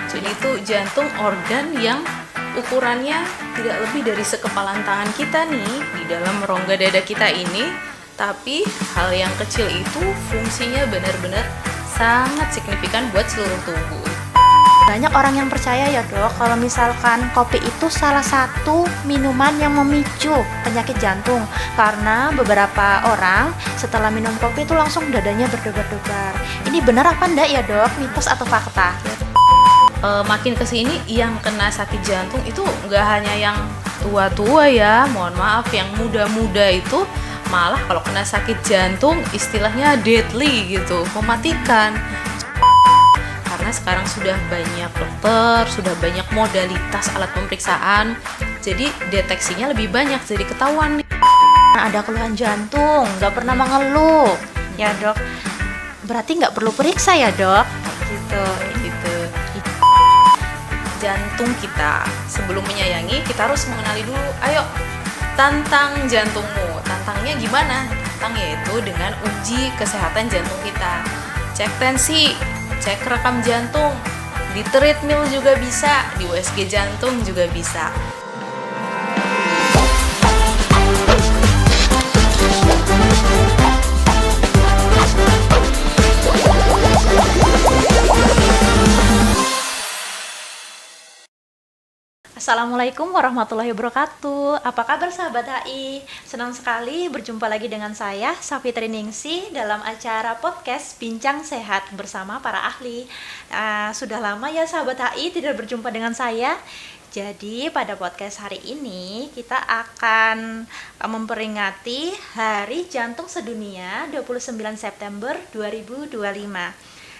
Jadi itu jantung organ yang ukurannya tidak lebih dari sekepalan tangan kita nih di dalam rongga dada kita ini. Tapi hal yang kecil itu fungsinya benar-benar sangat signifikan buat seluruh tubuh. Banyak orang yang percaya ya dok, kalau misalkan kopi itu salah satu minuman yang memicu penyakit jantung. Karena beberapa orang setelah minum kopi itu langsung dadanya berdebar-debar. Ini benar apa enggak ya dok? Mitos atau fakta? Makin kesini yang kena sakit jantung itu nggak hanya yang tua-tua ya, mohon maaf, yang muda-muda itu malah kalau kena sakit jantung istilahnya deadly gitu, mematikan. Karena sekarang sudah banyak dokter, sudah banyak modalitas alat pemeriksaan, jadi deteksinya lebih banyak, jadi ketahuan nih. Ada keluhan jantung, nggak pernah mengeluh ya dok, berarti nggak perlu periksa ya dok? Gitu. Jantung kita, sebelum menyayangi kita harus mengenali dulu. Ayo, tantang jantungmu. Tantangnya gimana? Tantang yaitu dengan uji kesehatan jantung kita. Cek tensi, cek rekam jantung, di treadmill juga bisa, di USG jantung juga bisa. Assalamualaikum warahmatullahi wabarakatuh. Apa kabar sahabat HI? Senang sekali berjumpa lagi dengan saya, Safitri Ningsih, dalam acara podcast Bincang Sehat bersama para ahli. Sudah lama ya sahabat HI tidak berjumpa dengan saya. Jadi pada podcast hari ini kita akan memperingati Hari Jantung Sedunia 29 September 2025.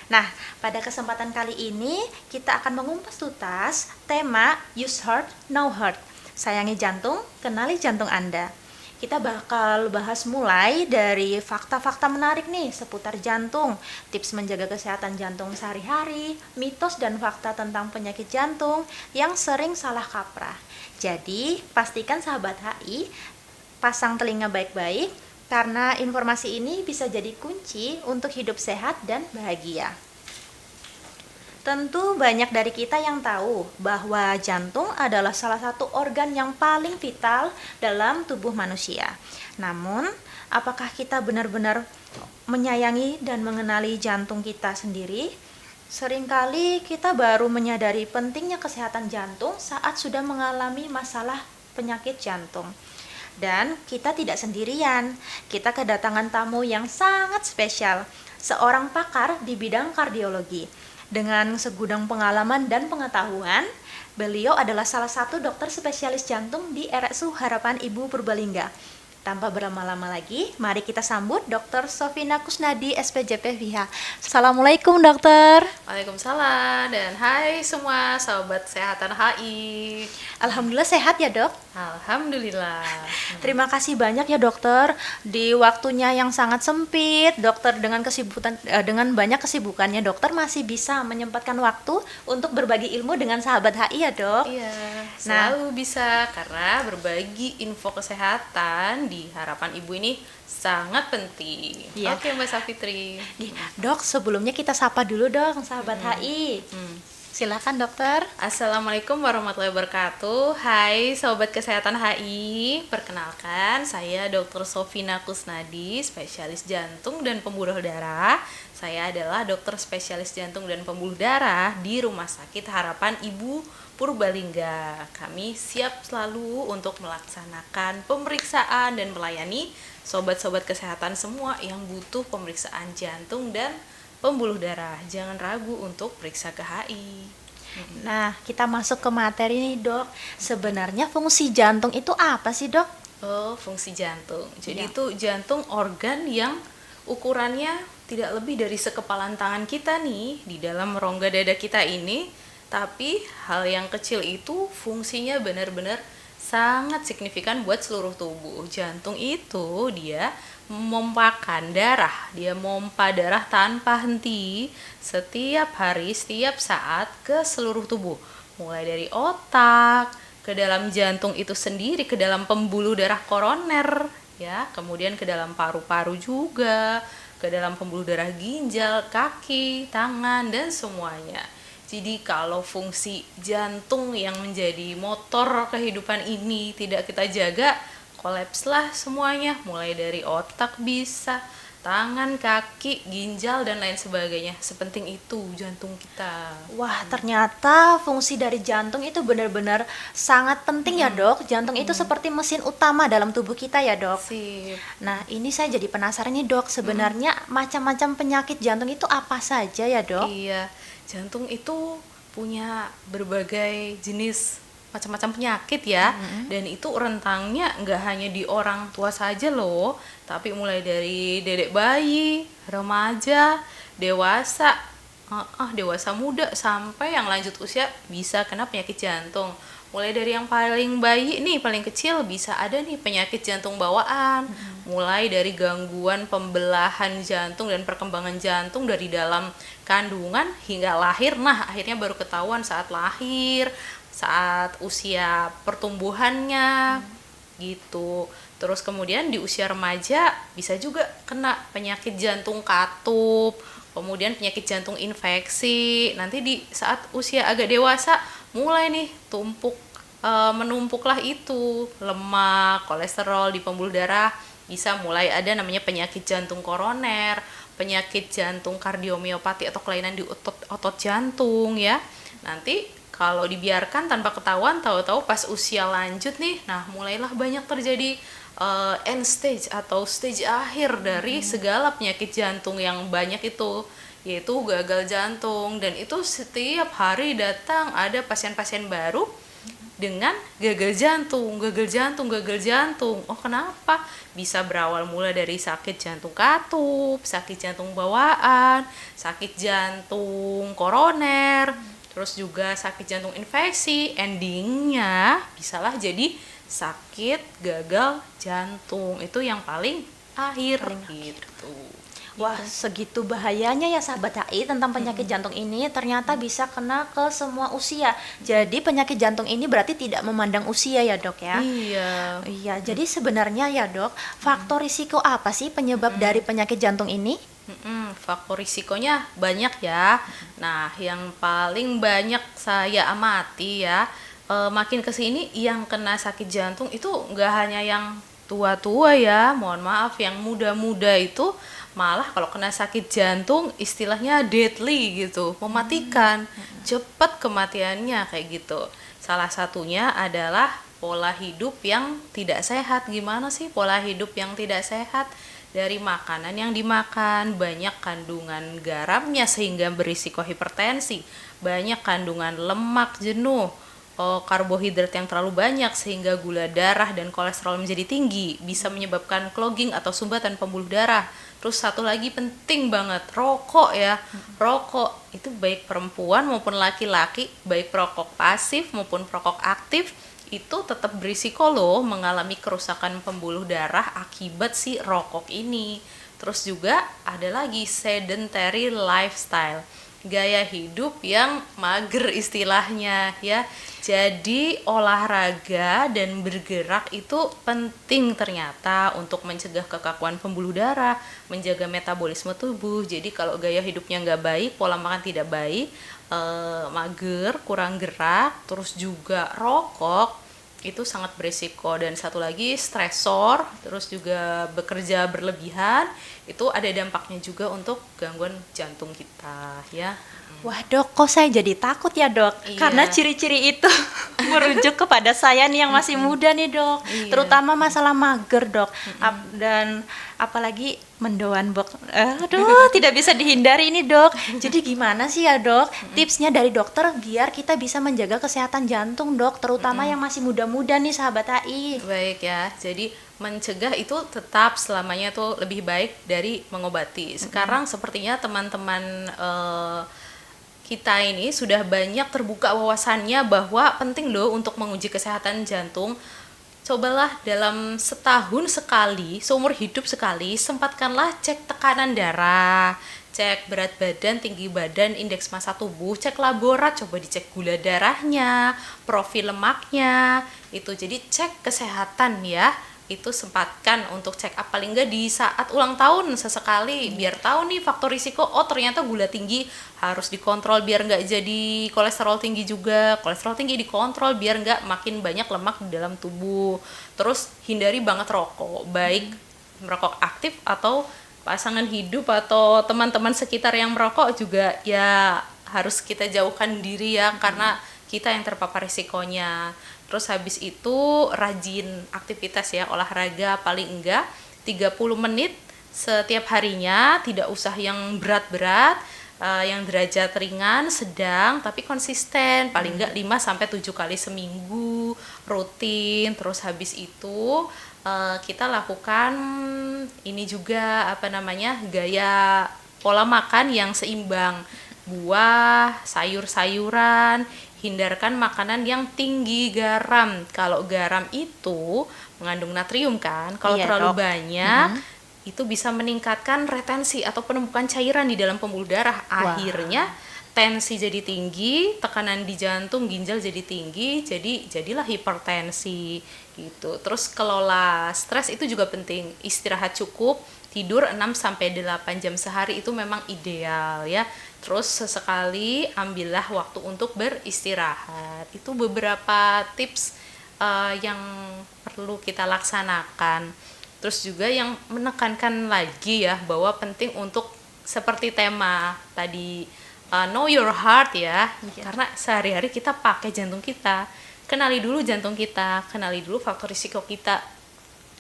Nah, pada kesempatan kali ini kita akan mengupas tuntas tema Use Heart, Know Heart. Sayangi jantung, kenali jantung Anda. Kita bakal bahas mulai dari fakta-fakta menarik nih seputar jantung, tips menjaga kesehatan jantung sehari-hari, mitos dan fakta tentang penyakit jantung yang sering salah kaprah. Jadi, pastikan sahabat HI pasang telinga baik-baik, karena informasi ini bisa jadi kunci untuk hidup sehat dan bahagia. Tentu banyak dari kita yang tahu bahwa jantung adalah salah satu organ yang paling vital dalam tubuh manusia. Namun, apakah kita benar-benar menyayangi dan mengenali jantung kita sendiri? Seringkali kita baru menyadari pentingnya kesehatan jantung saat sudah mengalami masalah penyakit jantung. Dan kita tidak sendirian, kita kedatangan tamu yang sangat spesial, seorang pakar di bidang kardiologi. Dengan segudang pengalaman dan pengetahuan, beliau adalah salah satu dokter spesialis jantung di RSU Harapan Ibu Purbalingga. Tanpa berlama-lama lagi, mari kita sambut Dr. Sofina Kusnadi, SPJP FIHA. Assalamualaikum dokter. Waalaikumsalam, dan hai semua sahabat kesehatan HI. Alhamdulillah sehat ya dok? Alhamdulillah. Terima kasih banyak ya dokter, di waktunya yang sangat sempit, dokter dengan banyak kesibukannya, dokter masih bisa menyempatkan waktu untuk berbagi ilmu dengan sahabat HI ya dok? Iya, selalu bisa, karena berbagi info kesehatan di harapan ibu ini sangat penting. Iya. Oke Mbak Safitri. Dok, sebelumnya kita sapa dulu dong sahabat HI. Silakan dokter. Assalamualaikum warahmatullahi wabarakatuh. Hai sobat kesehatan HI, perkenalkan saya Dr. Sofina Kusnadi, spesialis jantung dan pembuluh darah. Saya adalah dokter spesialis jantung dan pembuluh darah di Rumah Sakit Harapan Ibu Purbalingga. Kami siap selalu untuk melaksanakan pemeriksaan dan melayani sobat-sobat kesehatan semua yang butuh pemeriksaan jantung dan pembuluh darah. Jangan ragu untuk periksa ke HI. Nah, kita masuk ke materi nih dok. Sebenarnya fungsi jantung itu apa sih dok? Oh, fungsi jantung. Jadi Ya. itu jantung organ yang ukurannya tidak lebih dari sekepalan tangan kita nih di dalam rongga dada kita ini. Tapi hal yang kecil itu fungsinya benar-benar sangat signifikan buat seluruh tubuh. Jantung itu dia memompakan darah, dia mompa darah tanpa henti setiap hari, setiap saat ke seluruh tubuh. Mulai dari otak, ke dalam jantung itu sendiri, ke dalam pembuluh darah koroner, ya, kemudian ke dalam paru-paru juga, ke dalam pembuluh darah ginjal, kaki, tangan, dan semuanya. Jadi kalau fungsi jantung yang menjadi motor kehidupan ini tidak kita jaga, kolapslah semuanya, mulai dari otak bisa, tangan, kaki, ginjal, dan lain sebagainya. Sepenting itu jantung kita. Wah, ternyata fungsi dari jantung itu benar-benar sangat penting ya, Dok. Jantung itu seperti mesin utama dalam tubuh kita ya, Dok. Sip. Nah, ini saya jadi penasaran nih, Dok. Sebenarnya macam-macam penyakit jantung itu apa saja ya, Dok? Iya, jantung itu punya berbagai jenis macam-macam penyakit ya, dan itu rentangnya nggak hanya di orang tua saja loh, tapi mulai dari dedek bayi, remaja, dewasa, dewasa muda sampai yang lanjut usia bisa kena penyakit jantung. Mulai dari yang paling bayi nih, paling kecil bisa ada nih penyakit jantung bawaan, mulai dari gangguan pembelahan jantung dan perkembangan jantung dari dalam kandungan hingga lahir. Nah, akhirnya baru ketahuan saat lahir, saat usia pertumbuhannya gitu. Terus kemudian di usia remaja bisa juga kena penyakit jantung katup, kemudian penyakit jantung infeksi. Nanti di saat usia agak dewasa mulai nih menumpuklah itu lemak, kolesterol di pembuluh darah, bisa mulai ada namanya penyakit jantung koroner, penyakit jantung kardiomiopati atau kelainan di otot jantung ya. Nanti kalau dibiarkan tanpa ketahuan, tahu-tahu pas usia lanjut nih, nah mulailah banyak terjadi end stage atau stage akhir dari segala penyakit jantung yang banyak itu, yaitu gagal jantung. Dan itu setiap hari datang ada pasien-pasien baru dengan gagal jantung. Oh, kenapa? Bisa berawal mulai dari sakit jantung katup, sakit jantung bawaan, sakit jantung koroner, terus juga sakit jantung infeksi. Endingnya bisalah jadi sakit gagal jantung, itu yang paling akhir gitu. Wah, segitu bahayanya ya sahabat HI tentang penyakit jantung ini, ternyata bisa kena ke semua usia. Jadi penyakit jantung ini berarti tidak memandang usia ya, Dok ya? Iya. Iya, jadi sebenarnya ya, Dok, faktor risiko apa sih penyebab dari penyakit jantung ini? Faktor risikonya banyak ya. Nah, yang paling banyak saya amati ya, makin kesini yang kena sakit jantung itu nggak hanya yang tua-tua ya, mohon maaf, yang muda-muda itu malah kalau kena sakit jantung istilahnya deadly gitu, mematikan, cepat kematiannya kayak gitu. Salah satunya adalah pola hidup yang tidak sehat. Gimana sih pola hidup yang tidak sehat? Dari makanan yang dimakan, banyak kandungan garamnya sehingga berisiko hipertensi, banyak kandungan lemak jenuh, karbohidrat yang terlalu banyak sehingga gula darah dan kolesterol menjadi tinggi, bisa menyebabkan clogging atau sumbatan pembuluh darah. Terus satu lagi penting banget, rokok ya. Rokok itu baik perempuan maupun laki-laki, baik perokok pasif maupun perokok aktif, itu tetap berisiko loh mengalami kerusakan pembuluh darah akibat si rokok ini. Terus juga ada lagi sedentary lifestyle, gaya hidup yang mager istilahnya ya. Jadi olahraga dan bergerak itu penting ternyata untuk mencegah kekakuan pembuluh darah, menjaga metabolisme tubuh. Jadi kalau gaya hidupnya nggak baik, pola makan tidak baik, mager, kurang gerak, terus juga rokok, itu sangat berisiko. Dan satu lagi stresor, terus juga bekerja berlebihan, itu ada dampaknya juga untuk gangguan jantung kita ya. Wah, Dok, kok saya jadi takut ya, Dok? Iya. Karena ciri-ciri itu merujuk kepada saya nih yang masih muda nih, Dok. Iya. Terutama masalah mager, Dok. Dan apalagi mendoan, Bok. Aduh, tidak bisa dihindari ini, Dok. Jadi gimana sih ya, Dok? Tipsnya dari dokter biar kita bisa menjaga kesehatan jantung, Dok. Terutama yang masih muda-muda nih, sahabat HI. Baik ya, jadi mencegah itu tetap selamanya tuh lebih baik dari mengobati. Sekarang sepertinya teman-teman kita ini sudah banyak terbuka wawasannya bahwa penting loh untuk menguji kesehatan jantung. Cobalah dalam setahun sekali, seumur hidup sekali, sempatkanlah cek tekanan darah, cek berat badan, tinggi badan, indeks massa tubuh, cek laborat, coba dicek gula darahnya, profil lemaknya, itu. Jadi cek kesehatan ya, itu sempatkan untuk check up paling nggak di saat ulang tahun sesekali, biar tahu nih faktor risiko. Oh ternyata gula tinggi harus dikontrol biar nggak jadi kolesterol tinggi juga. Kolesterol tinggi dikontrol biar nggak makin banyak lemak di dalam tubuh. Terus hindari banget rokok, baik merokok aktif atau pasangan hidup atau teman-teman sekitar yang merokok juga ya harus kita jauhkan diri ya, karena kita yang terpapar risikonya. Terus habis itu rajin aktivitas ya, olahraga paling enggak 30 menit setiap harinya, tidak usah yang berat-berat, yang derajat ringan, sedang tapi konsisten, paling enggak 5 sampai 7 kali seminggu rutin. Terus habis itu kita lakukan ini juga gaya pola makan yang seimbang, buah, sayur-sayuran, hindarkan makanan yang tinggi garam. Kalau garam itu mengandung natrium kan, kalau terlalu banyak itu bisa meningkatkan retensi atau penumpukan cairan di dalam pembuluh darah. Akhirnya tensi jadi tinggi, tekanan di jantung, ginjal jadi tinggi, jadilah hipertensi gitu. Terus kelola stres itu juga penting. Istirahat cukup, tidur 6 sampai 8 jam sehari itu memang ideal ya. Terus sesekali ambillah waktu untuk beristirahat. Itu beberapa tips yang perlu kita laksanakan. Terus juga yang menekankan lagi ya, bahwa penting untuk seperti tema tadi, know your heart ya. Karena sehari-hari kita pakai jantung kita. Kenali dulu jantung kita, kenali dulu faktor risiko kita.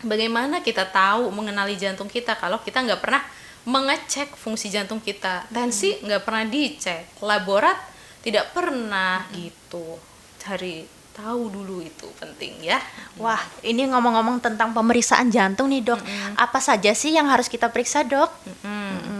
Bagaimana kita tahu mengenali jantung kita kalau kita nggak pernah mengecek fungsi jantung kita? Tensi nggak pernah dicek, laborat tidak pernah gitu. Cari tahu dulu, itu penting ya. Wah, ini ngomong-ngomong tentang pemeriksaan jantung nih dok, apa saja sih yang harus kita periksa dok?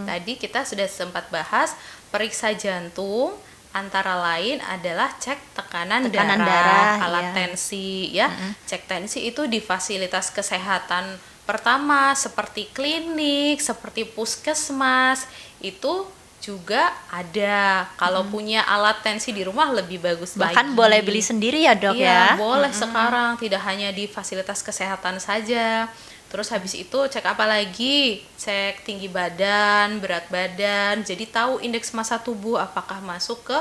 Tadi kita sudah sempat bahas periksa jantung, antara lain adalah cek tekanan darah, alat tensi ya. Cek tensi itu di fasilitas kesehatan pertama seperti klinik, seperti puskesmas itu juga ada. Kalau punya alat tensi di rumah lebih bagus lagi. Bahkan boleh beli sendiri ya dok ya? Iya, boleh sekarang, tidak hanya di fasilitas kesehatan saja. Terus habis itu cek apa lagi? Cek tinggi badan, berat badan. Jadi tahu indeks massa tubuh apakah masuk ke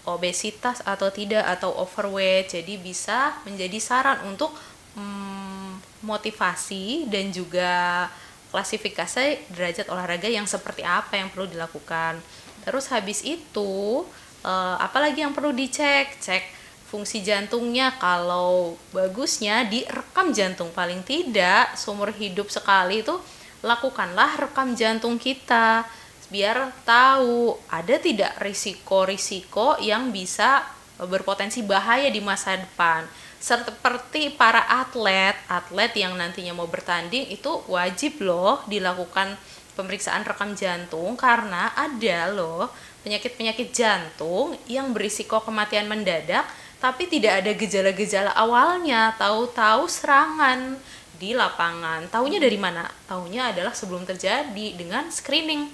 obesitas atau tidak, atau overweight. Jadi bisa menjadi saran untuk motivasi dan juga klasifikasi derajat olahraga yang seperti apa yang perlu dilakukan. Terus habis itu apalagi yang perlu dicek? Cek fungsi jantungnya. Kalau bagusnya direkam jantung, paling tidak seumur hidup sekali itu lakukanlah rekam jantung kita biar tahu ada tidak risiko-risiko yang bisa berpotensi bahaya di masa depan. Seperti para atlet yang nantinya mau bertanding itu wajib loh dilakukan pemeriksaan rekam jantung, karena ada loh penyakit-penyakit jantung yang berisiko kematian mendadak tapi tidak ada gejala-gejala awalnya, tahu-tahu serangan di lapangan. Taunya dari mana? Taunya adalah sebelum terjadi dengan screening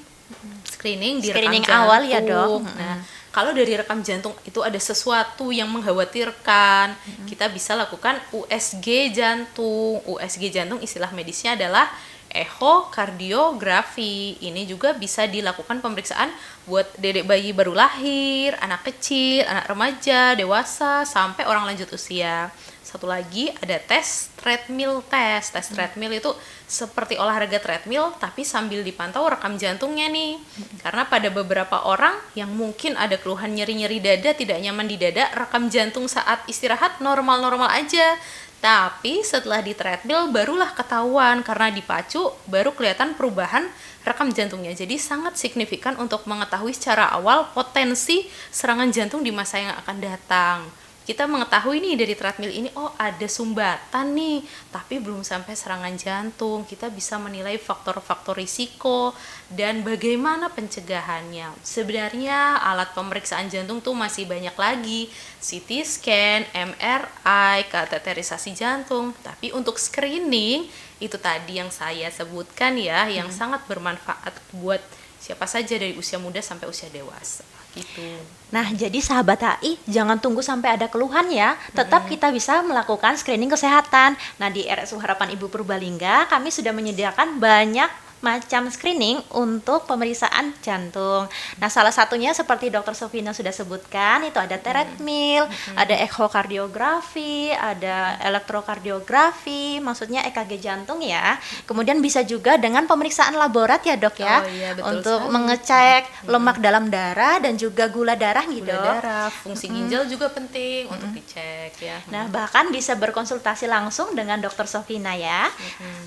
di rekam jantung awal ya dok. Nah, kalau dari rekam jantung itu ada sesuatu yang mengkhawatirkan, kita bisa lakukan USG jantung. USG jantung istilah medisnya adalah echokardiografi. Ini juga bisa dilakukan pemeriksaan buat dedek bayi baru lahir, anak kecil, anak remaja, dewasa, sampai orang lanjut usia. Satu lagi ada tes treadmill test. Tes treadmill itu seperti olahraga treadmill tapi sambil dipantau rekam jantungnya nih. Karena pada beberapa orang yang mungkin ada keluhan nyeri-nyeri dada, tidak nyaman di dada, rekam jantung saat istirahat normal-normal aja. Tapi setelah di treadmill barulah ketahuan, karena dipacu baru kelihatan perubahan rekam jantungnya. Jadi sangat signifikan untuk mengetahui secara awal potensi serangan jantung di masa yang akan datang. Kita mengetahui nih dari treadmill ini, oh ada sumbatan nih, tapi belum sampai serangan jantung. Kita bisa menilai faktor-faktor risiko dan bagaimana pencegahannya. Sebenarnya alat pemeriksaan jantung tuh masih banyak lagi, CT scan, MRI, kateterisasi jantung. Tapi untuk screening itu tadi yang saya sebutkan ya, yang sangat bermanfaat buat siapa saja dari usia muda sampai usia dewasa gitu. Nah, jadi sahabat HI, jangan tunggu sampai ada keluhan ya. Tetap kita bisa melakukan screening kesehatan. Nah, di RSU Harapan Ibu Purbalingga, kami sudah menyediakan banyak macam screening untuk pemeriksaan jantung. Nah, salah satunya seperti Dr. Sofina sudah sebutkan, itu ada treadmill, ada ekokardiografi, ada elektrokardiografi, maksudnya EKG jantung ya. Kemudian bisa juga dengan pemeriksaan laborat ya, Dok ya. Oh iya, betul untuk sekali. mengecek lemak dalam darah dan juga gula darah nih, Gula Dok. darah, fungsi ginjal juga penting untuk dicek ya. Nah, bahkan bisa berkonsultasi langsung dengan Dokter Sofina ya.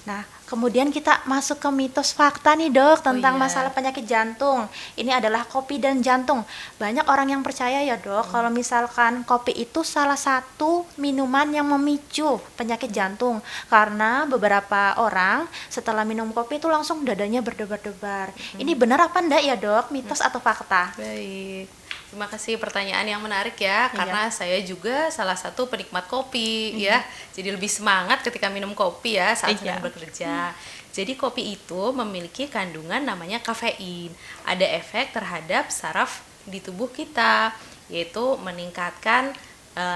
Nah, kemudian kita masuk ke mitos fakta nih, Dok, tentang iya. masalah penyakit jantung. Ini adalah kopi dan jantung. Banyak orang yang percaya ya, Dok, kalau misalkan kopi itu salah satu minuman yang memicu penyakit jantung. Karena beberapa orang setelah minum kopi itu langsung dadanya berdebar-debar. Ini benar apa enggak ya, Dok? Mitos atau fakta? Baik, terima kasih pertanyaan yang menarik ya, karena saya juga salah satu penikmat kopi ya, jadi lebih semangat ketika minum kopi ya saat sedang bekerja. Jadi kopi itu memiliki kandungan namanya kafein, ada efek terhadap saraf di tubuh kita, yaitu meningkatkan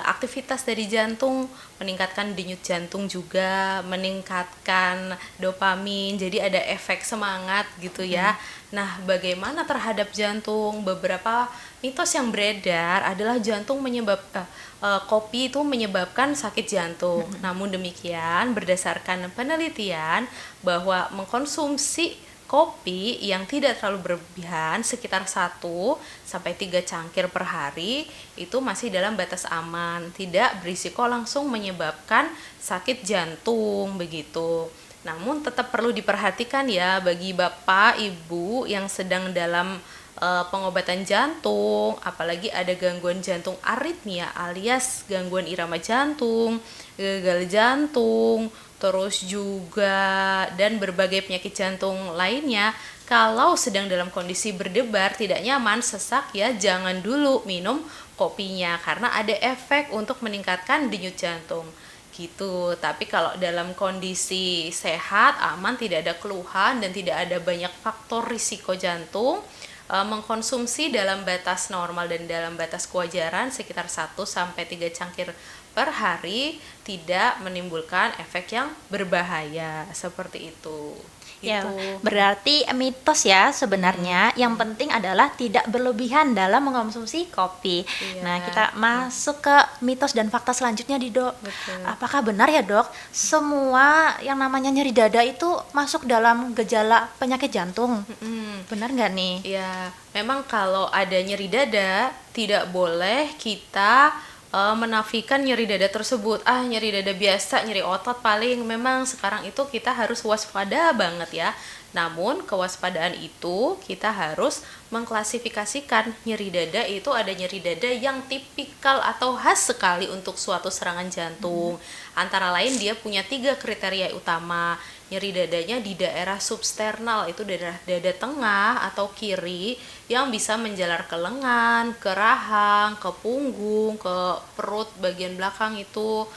aktivitas dari jantung, meningkatkan denyut jantung juga, meningkatkan dopamin, jadi ada efek semangat gitu ya. Nah, bagaimana terhadap jantung? Beberapa mitos yang beredar adalah kopi itu menyebabkan sakit jantung. Namun demikian, berdasarkan penelitian bahwa mengkonsumsi kopi yang tidak terlalu berlebihan sekitar 1 sampai 3 cangkir per hari itu masih dalam batas aman, tidak berisiko langsung menyebabkan sakit jantung begitu. Namun tetap perlu diperhatikan ya bagi Bapak, Ibu yang sedang dalam pengobatan jantung, apalagi ada gangguan jantung aritmia alias gangguan irama jantung, gagal jantung, terus juga dan berbagai penyakit jantung lainnya. Kalau sedang dalam kondisi berdebar, tidak nyaman, sesak ya, jangan dulu minum kopinya karena ada efek untuk meningkatkan denyut jantung gitu. Tapi kalau dalam kondisi sehat, aman, tidak ada keluhan dan tidak ada banyak faktor risiko jantung, mengkonsumsi dalam batas normal dan dalam batas kewajaran sekitar 1 sampai 3 cangkir per hari tidak menimbulkan efek yang berbahaya seperti itu. Ya, Itu. berarti mitos ya sebenarnya. Yang penting adalah tidak berlebihan dalam mengkonsumsi kopi. Iya. Nah, kita masuk ke mitos dan fakta selanjutnya di, Dok. Betul. Apakah benar ya, Dok, semua yang namanya nyeri dada itu masuk dalam gejala penyakit jantung? Benar nggak nih? Ya, memang kalau ada nyeri dada tidak boleh kita menafikan nyeri dada tersebut. Nyeri dada biasa, nyeri otot paling. Memang sekarang itu kita harus waspada banget ya. Namun kewaspadaan itu kita harus mengklasifikasikan nyeri dada itu ada nyeri dada yang tipikal atau khas sekali untuk suatu serangan jantung. Antara lain dia punya 3 kriteria utama. Nyeri dadanya di daerah substernal, itu daerah dada tengah atau kiri yang bisa menjalar ke lengan, ke rahang, ke punggung, ke perut bagian belakang itu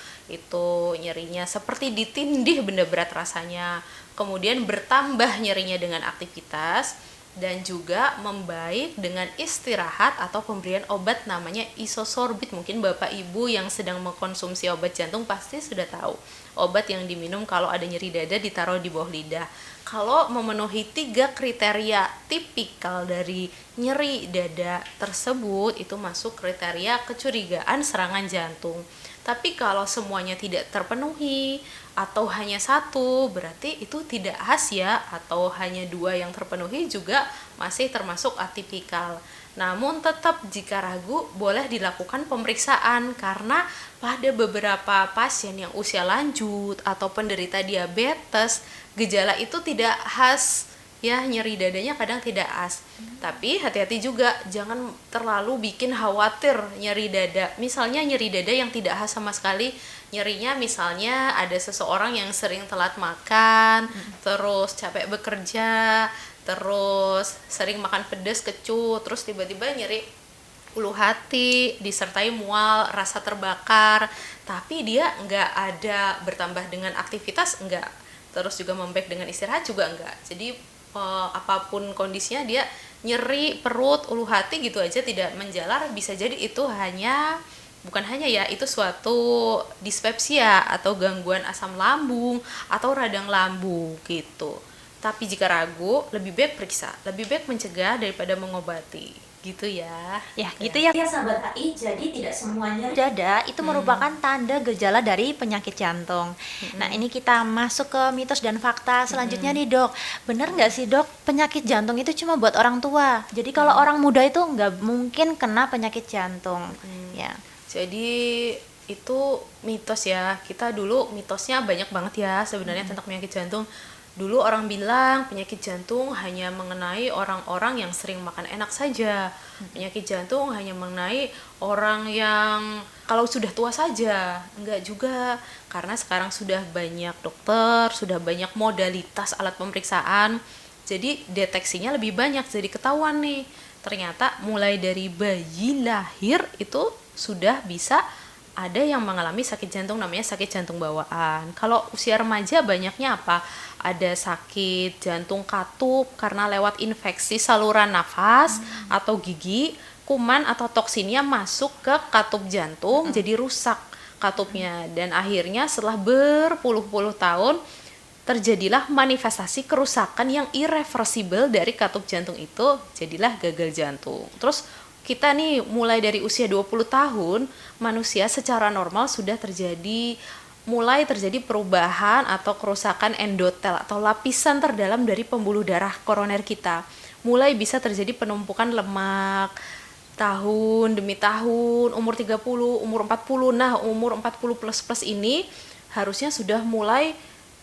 nyerinya seperti ditindih benda berat rasanya. Kemudian bertambah nyerinya dengan aktivitas dan juga membaik dengan istirahat atau pemberian obat namanya isosorbit. Mungkin Bapak Ibu yang sedang mengkonsumsi obat jantung pasti sudah tahu. Obat yang diminum kalau ada nyeri dada ditaruh di bawah lidah. Kalau memenuhi 3 kriteria tipikal dari nyeri dada tersebut, itu masuk kriteria kecurigaan serangan jantung. Tapi kalau semuanya tidak terpenuhi atau hanya 1, berarti itu tidak khas ya, atau hanya 2 yang terpenuhi juga masih termasuk atipikal. Namun tetap jika ragu boleh dilakukan pemeriksaan karena pada beberapa pasien yang usia lanjut atau penderita diabetes, gejala itu tidak khas ya, nyeri dadanya kadang tidak khas. Tapi hati-hati juga, jangan terlalu bikin khawatir nyeri dada. Misalnya nyeri dada yang tidak khas sama sekali, nyerinya misalnya ada seseorang yang sering telat makan, terus capek bekerja, terus sering makan pedas kecut, terus tiba-tiba nyeri ulu hati disertai mual, rasa terbakar, tapi dia nggak ada bertambah dengan aktivitas, nggak, terus juga membaik dengan istirahat juga nggak. Jadi apapun kondisinya dia nyeri perut, ulu hati gitu aja tidak menjalar, bisa jadi itu bukan hanya ya, itu suatu dispepsia atau gangguan asam lambung atau radang lambung gitu. Tapi jika ragu, lebih baik periksa, lebih baik mencegah daripada mengobati, gitu ya. Ya, gitu ya. Ya sahabat HI, jadi tidak semuanya dada itu merupakan tanda gejala dari penyakit jantung. Nah, ini kita masuk ke mitos dan fakta selanjutnya nih, Dok. Benar nggak sih, Dok, penyakit jantung itu cuma buat orang tua? Jadi kalau orang muda itu nggak mungkin kena penyakit jantung. Ya. Jadi itu mitos ya. Kita dulu mitosnya banyak banget ya sebenarnya tentang penyakit jantung. Dulu orang bilang penyakit jantung hanya mengenai orang-orang yang sering makan enak saja. Penyakit jantung hanya mengenai orang yang kalau sudah tua saja. Enggak juga, karena sekarang sudah banyak dokter, sudah banyak modalitas alat pemeriksaan. Jadi deteksinya lebih banyak, jadi ketahuan nih. Ternyata mulai dari bayi lahir itu sudah bisa ada yang mengalami sakit jantung, namanya sakit jantung bawaan. Kalau usia remaja banyaknya apa? Ada sakit jantung katup karena lewat infeksi saluran nafas atau gigi, kuman atau toksinnya masuk ke katup jantung, jadi rusak katupnya. Dan akhirnya setelah berpuluh-puluh tahun terjadilah manifestasi kerusakan yang irreversibel dari katup jantung itu, jadilah gagal jantung. Terus kita nih mulai dari usia 20 tahun, manusia secara normal sudah mulai terjadi perubahan atau kerusakan endotel atau lapisan terdalam dari pembuluh darah koroner kita. Mulai bisa terjadi penumpukan lemak tahun demi tahun, umur 30, umur 40. Nah, umur 40 plus ini harusnya sudah mulai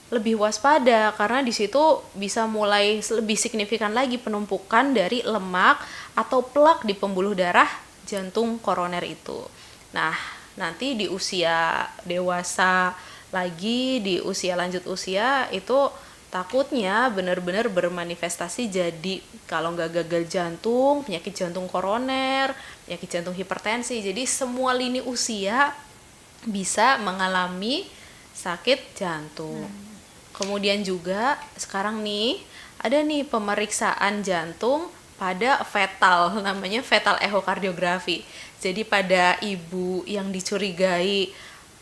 lebih waspada, karena di situ bisa mulai lebih signifikan lagi penumpukan dari lemak atau plak di pembuluh darah jantung koroner itu. Nah, nanti di usia dewasa lagi, di usia lanjut usia itu takutnya benar-benar bermanifestasi jadi kalau nggak gagal jantung, penyakit jantung koroner, penyakit jantung hipertensi. Jadi semua lini usia bisa mengalami sakit jantung. Kemudian juga sekarang nih ada nih pemeriksaan jantung pada fetal, namanya fetal echocardiografi. Jadi pada ibu yang dicurigai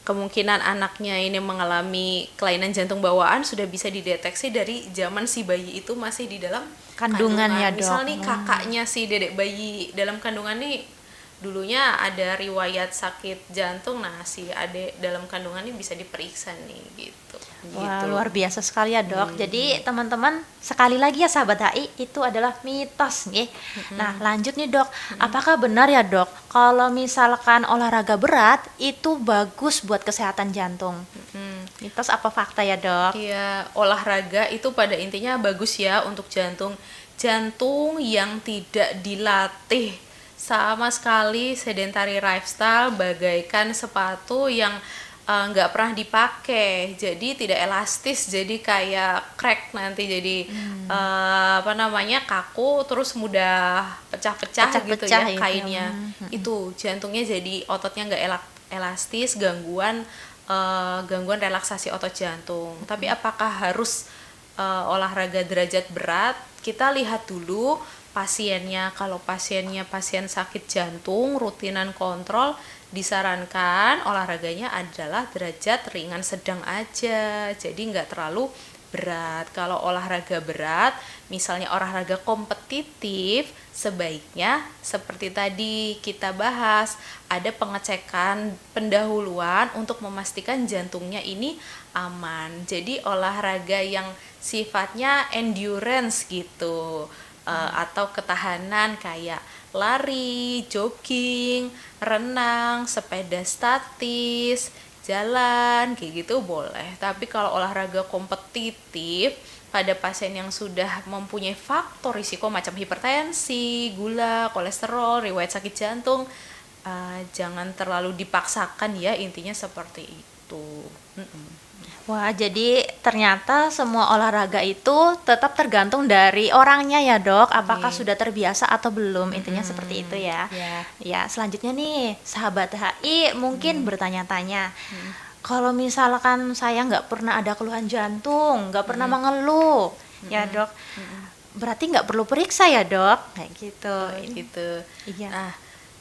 kemungkinan anaknya ini mengalami kelainan jantung bawaan sudah bisa dideteksi dari zaman si bayi itu masih di dalam Kandungan ya, Dok. Misal nih kakaknya si dedek bayi dalam kandungan nih dulunya ada riwayat sakit jantung, nah si adik dalam kandungan ini bisa diperiksa nih gitu. Wah, luar biasa sekali ya, Dok. Jadi teman-teman, sekali lagi ya sahabat HI, itu adalah mitos nih. Nah, lanjut nih, Dok. Apakah benar ya, Dok, kalau misalkan olahraga berat itu bagus buat kesehatan jantung? Mitos apa fakta ya, Dok? Iya, olahraga itu pada intinya bagus ya untuk jantung. Jantung yang tidak dilatih sama sekali, sedentary lifestyle, bagaikan sepatu yang nggak pernah dipakai, jadi tidak elastis, jadi kayak crack nanti, jadi kaku, terus mudah pecah-pecah gitu ya kainnya. Itu jantungnya jadi ototnya nggak elastis, gangguan relaksasi otot jantung. Tapi apakah harus olahraga derajat berat? Kita lihat dulu pasiennya. Kalau pasiennya pasien sakit jantung, rutinan kontrol, disarankan olahraganya adalah derajat ringan sedang aja, jadi nggak terlalu berat. Kalau olahraga berat, misalnya olahraga kompetitif, sebaiknya seperti tadi kita bahas, ada pengecekan pendahuluan untuk memastikan jantungnya ini aman. Jadi olahraga yang sifatnya endurance gitu, atau ketahanan kayak lari, jogging, renang, sepeda statis, jalan, kayak gitu boleh. Tapi kalau olahraga kompetitif pada pasien yang sudah mempunyai faktor risiko macam hipertensi, gula, kolesterol, riwayat sakit jantung, jangan terlalu dipaksakan ya, intinya seperti itu. Wah, jadi ternyata semua olahraga itu tetap tergantung dari orangnya ya, Dok. Apakah sudah terbiasa atau belum, intinya seperti itu ya. Ya, selanjutnya nih, sahabat HI mungkin bertanya-tanya, kalau misalkan saya nggak pernah ada keluhan jantung, nggak pernah mengeluh, ya, Dok, berarti nggak perlu periksa ya dok, kayak gitu. Gitu. Iya. Nah,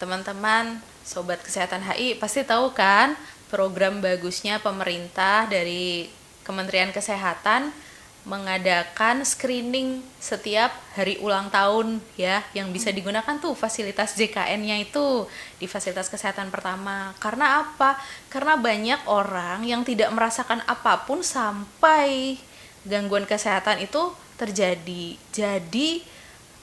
teman-teman sobat kesehatan HI pasti tahu kan program bagusnya pemerintah dari Kementerian Kesehatan mengadakan screening setiap hari ulang tahun ya, yang bisa digunakan tuh fasilitas JKN-nya itu di fasilitas kesehatan pertama. Karena apa? Karena banyak orang yang tidak merasakan apapun sampai gangguan kesehatan itu terjadi. Jadi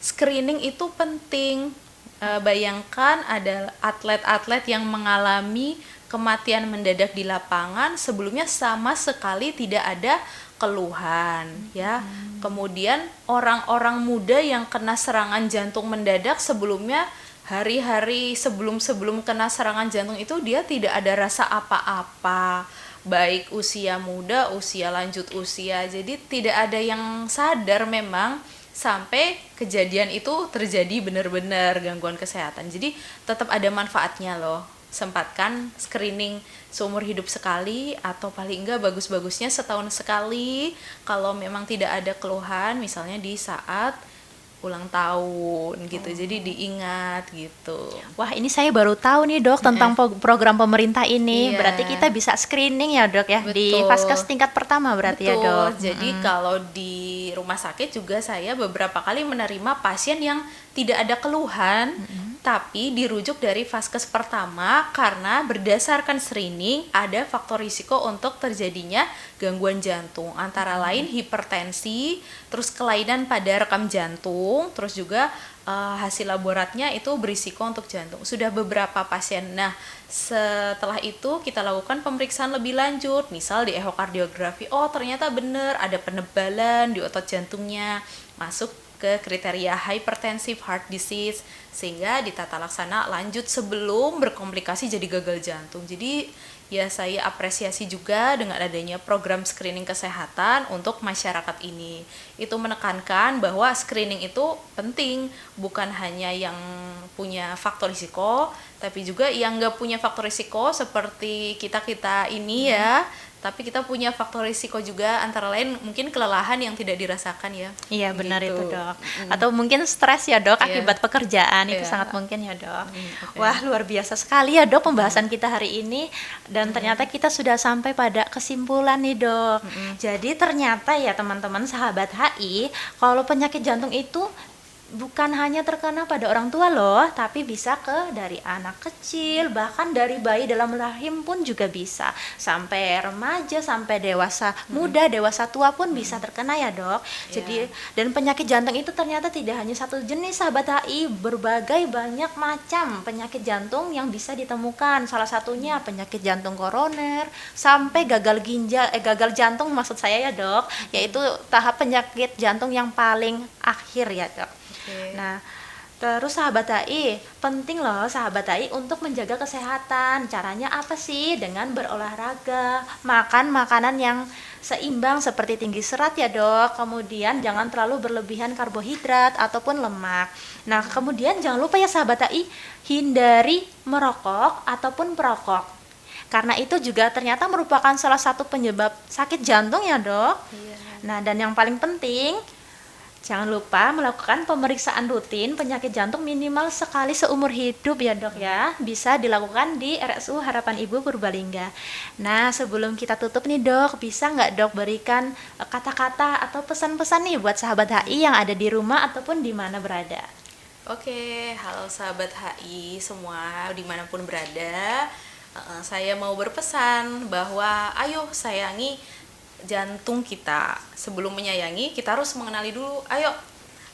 screening itu penting. Bayangkan ada atlet-atlet yang mengalami kematian mendadak di lapangan, sebelumnya sama sekali tidak ada keluhan ya. Kemudian orang-orang muda yang kena serangan jantung mendadak, sebelumnya hari-hari sebelum kena serangan jantung itu dia tidak ada rasa apa-apa, baik usia muda, usia lanjut usia. Jadi tidak ada yang sadar memang sampai kejadian itu terjadi benar-benar gangguan kesehatan. Jadi tetap ada manfaatnya loh. Sempatkan screening seumur hidup sekali, atau paling enggak bagus-bagusnya setahun sekali kalau memang tidak ada keluhan, misalnya di saat ulang tahun gitu. Jadi diingat gitu. Wah, ini saya baru tahu nih dok tentang program pemerintah ini. Iya. Berarti kita bisa screening ya dok ya, di Betul. vaskes tingkat pertama berarti ya dok. Jadi kalau di rumah sakit juga saya beberapa kali menerima pasien yang tidak ada keluhan, tapi dirujuk dari vaskes pertama karena berdasarkan screening ada faktor risiko untuk terjadinya gangguan jantung, antara lain hipertensi, terus kelainan pada rekam jantung, terus juga hasil laboratnya itu berisiko untuk jantung. Sudah beberapa pasien. Nah, setelah itu kita lakukan pemeriksaan lebih lanjut, misal di ehokardiografi, oh ternyata benar ada penebalan di otot jantungnya, masuk ke kriteria hypertensive heart disease, sehingga ditata laksana lanjut sebelum berkomplikasi jadi gagal jantung. Jadi ya saya apresiasi juga dengan adanya program screening kesehatan untuk masyarakat ini. Itu menekankan bahwa screening itu penting, bukan hanya yang punya faktor risiko, tapi juga yang nggak punya faktor risiko seperti kita-kita ini ya. Tapi kita punya faktor risiko juga, antara lain mungkin kelelahan yang tidak dirasakan ya. Iya benar Gitu. itu dok. Atau mungkin stres ya dok Iya. akibat pekerjaan, itu Iya. sangat mungkin ya dok. Okay. Wah, luar biasa sekali ya dok pembahasan kita hari ini. Dan ternyata kita sudah sampai pada kesimpulan nih dok. Jadi ternyata ya teman-teman sahabat HI, kalau penyakit jantung itu bukan hanya terkena pada orang tua loh, tapi bisa ke dari anak kecil, bahkan dari bayi dalam rahim pun juga bisa, sampai remaja, sampai dewasa muda, dewasa tua pun bisa terkena ya dok. Jadi dan penyakit jantung itu ternyata tidak hanya satu jenis sahabat HI, berbagai banyak macam penyakit jantung yang bisa ditemukan. Salah satunya penyakit jantung koroner, sampai gagal ginjal, gagal jantung maksud saya ya dok, yaitu tahap penyakit jantung yang paling akhir ya dok. Okay. Nah, terus sahabat HI, penting loh sahabat HI untuk menjaga kesehatan. Caranya apa sih? Dengan berolahraga, makan makanan yang seimbang seperti tinggi serat ya dok. Kemudian jangan terlalu berlebihan karbohidrat ataupun lemak. Nah, kemudian jangan lupa ya sahabat HI, hindari merokok ataupun perokok. Karena itu juga ternyata merupakan salah satu penyebab sakit jantung ya dok. Nah, dan yang paling penting, jangan lupa melakukan pemeriksaan rutin penyakit jantung minimal sekali seumur hidup ya dok ya. Bisa dilakukan di RSU Harapan Ibu Purbalingga. Nah, sebelum kita tutup nih dok, bisa nggak dok berikan kata-kata atau pesan-pesan nih buat sahabat HI yang ada di rumah ataupun di mana berada? Oke, halo sahabat HI semua dimanapun berada. Saya mau berpesan bahwa ayo sayangi jantung kita. Sebelum menyayangi, kita harus mengenali dulu. Ayo,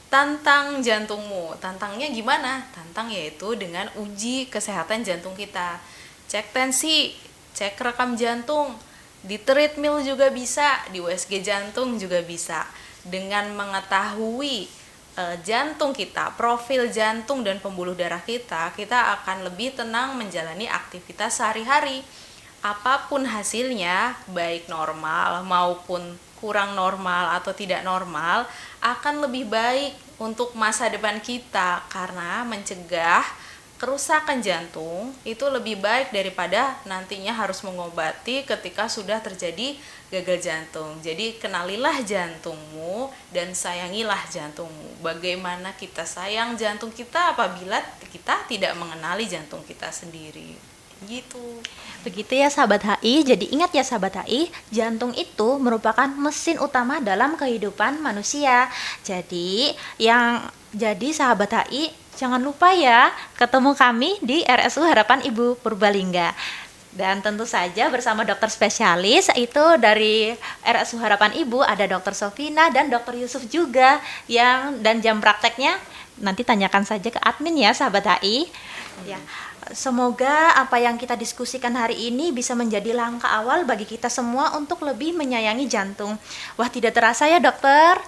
tantang jantungmu. Tantangnya gimana? Tantang yaitu dengan uji kesehatan jantung kita. Cek tensi, cek rekam jantung, di treadmill juga bisa, di USG jantung juga bisa. Dengan mengetahui jantung kita, profil jantung dan pembuluh darah kita akan lebih tenang menjalani aktivitas sehari-hari. Apapun hasilnya, baik normal maupun kurang normal atau tidak normal, akan lebih baik untuk masa depan kita karena mencegah kerusakan jantung itu lebih baik daripada nantinya harus mengobati ketika sudah terjadi gagal jantung. Jadi kenalilah jantungmu dan sayangilah jantungmu. Bagaimana kita sayang jantung kita apabila kita tidak mengenali jantung kita sendiri. Gitu. Begitu ya sahabat HI, jadi ingat ya sahabat HI, jantung itu merupakan mesin utama dalam kehidupan manusia. Jadi sahabat HI, jangan lupa ya ketemu kami di RSU Harapan Ibu Purbalingga. Dan tentu saja bersama dokter spesialis, itu dari RSU Harapan Ibu ada Dokter Sofina dan Dokter Yusuf juga, dan jam prakteknya nanti tanyakan saja ke admin ya sahabat HI. Ya. Semoga apa yang kita diskusikan hari ini bisa menjadi langkah awal bagi kita semua untuk lebih menyayangi jantung. Wah, tidak terasa ya dokter,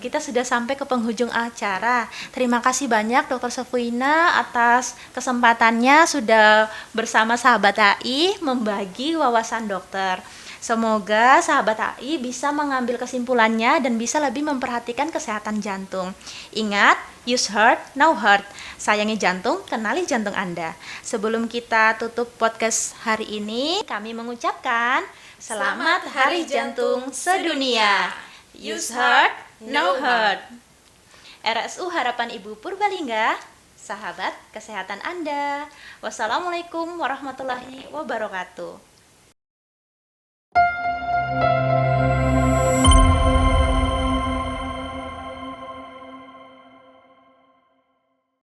kita sudah sampai ke penghujung acara. Terima kasih banyak Dokter Sofina atas kesempatannya sudah bersama sahabat HI membagi wawasan dokter. Semoga sahabat HI bisa mengambil kesimpulannya dan bisa lebih memperhatikan kesehatan jantung. Ingat, use heart, now heart. Sayangi jantung, kenali jantung Anda. Sebelum kita tutup podcast hari ini, kami mengucapkan Selamat Hari Jantung Sedunia. Use heart, now heart. RSU Harapan Ibu Purbalingga, sahabat kesehatan Anda. Wassalamualaikum warahmatullahi wabarakatuh.